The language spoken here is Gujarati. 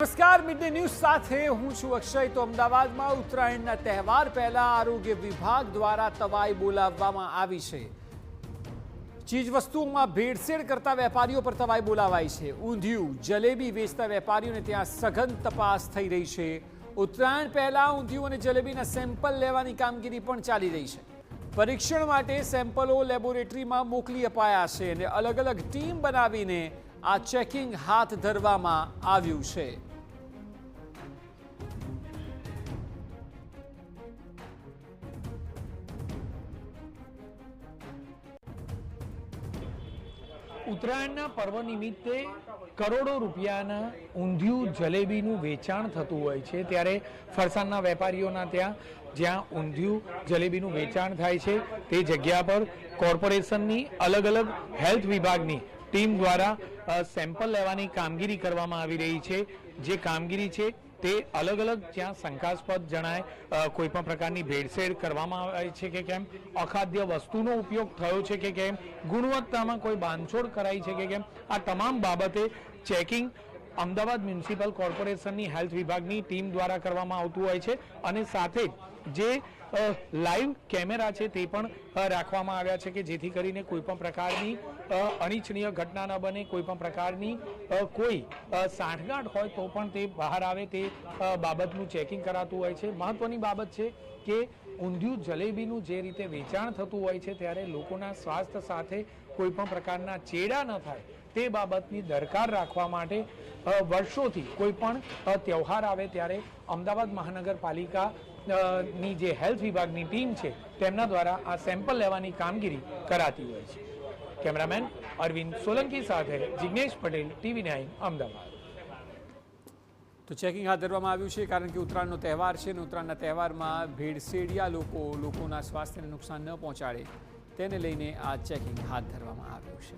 નમસ્કાર, મિડ ડે ન્યૂઝ સાથે હું છું અક્ષય। તો અમદાવાદમાં ઉત્તરાયણના તહેવાર પહેલા આરોગ્ય વિભાગ દ્વારા તવાઈ બોલાવવામાં આવી છે। ચીજ વસ્તુઓમાં ભેળસેળ કરતા વેપારીઓ પર તવાઈ બોલાવાઈ છે। ઊંધિયું, જલેબી વેચતા વેપારીઓને ત્યાં સઘન તપાસ થઈ રહી છે। ઉત્તરાયણ પહેલા ઊંધિયું અને જલેબીના સેમ્પલ લેવાની કામગીરી પણ ચાલી રહી છે। પરીક્ષણ માટે સેમ્પલો લેબોરેટરીમાં મોકલી અપાયા છે અને અલગ અલગ ટીમ બનાવીને આ ચેકિંગ હાથ ધરવામાં આવ્યું છે। ઉત્તરાયણના પર્વ નિમિત્તે કરોડો રૂપિયાના ઊંધિયું જલેબીનું વેચાણ થતું હોય છે, ત્યારે ફરસાણના વેપારીઓના ત્યાં જ્યાં ઊંધિયું જલેબીનું વેચાણ થાય છે તે જગ્યા પર કોર્પોરેશનની અલગ અલગ હેલ્થ વિભાગની ટીમ દ્વારા સેમ્પલ લેવાની કામગીરી કરવામાં આવી રહી છે। જે કામગીરી છે તે અલગ અલગ જ્યાં શંકાસ્પદ જણાય, કોઈ પણ પ્રકારની ભેળસેળ કરવામાં આવે છે કે કેમ, અખાદ્ય વસ્તુનો ઉપયોગ થયો છે કે કેમ, ગુણવત્તામાં કોઈ બાંધછોડ કરાઈ છે કે કેમ, આ તમામ બાબતે ચેકિંગ અમદાવાદ મ્યુનિસિપલ કોર્પોરેશનની હેલ્થ વિભાગની ટીમ દ્વારા કરવામાં આવતું હોય છે અને સાથે જે લાઈવ કેમેરા છે તે પણ રાખવામાં આવ્યા છે કે જેથી કરીને કોઈ પણ પ્રકારની અનિચ્છનીય ઘટના ન બને, કોઈ પણ પ્રકારની કોઈ સાંઠગાંઠ હોય તો પણ તે બહાર આવે તે બાબતનું ચેકિંગ કરાતું હોય છે। મહત્વની બાબત છે કે ઊંધિયું જલેબીનું જે રીતે વેચાણ થતું હોય છે ત્યારે લોકોના સ્વાસ્થ્ય સાથે કોઈ પણ પ્રકારના ચેડા ન થાય તે બાબતની દરકાર રાખવા માટે વર્ષોથી કોઈ પણ તહેવાર આવે ત્યારે અમદાવાદ મહાનગરપાલિકા ની જે હેલ્થ વિભાગની ટીમ છે તેમના દ્વારા આ સેમ્પલ લેવાની કામગીરી કરાતી હોય છે। કેમેરામેન અરવિંદ સોલંકી સાથે જિગ્નેશ પટેલ, TV9 અમદાવાદ। તો ચેકિંગ હાથ ધરવામાં આવ્યું છે કારણ કે ઉત્તરાયણનો તહેવાર છે અને ઉત્તરાયણના તહેવારમાં ભેળસેળિયા લોકોના સ્વાસ્થ્યને નુકસાન ન પહોંચાડે તેને લઈને આ ચેકિંગ હાથ ધરવામાં આવ્યું છે।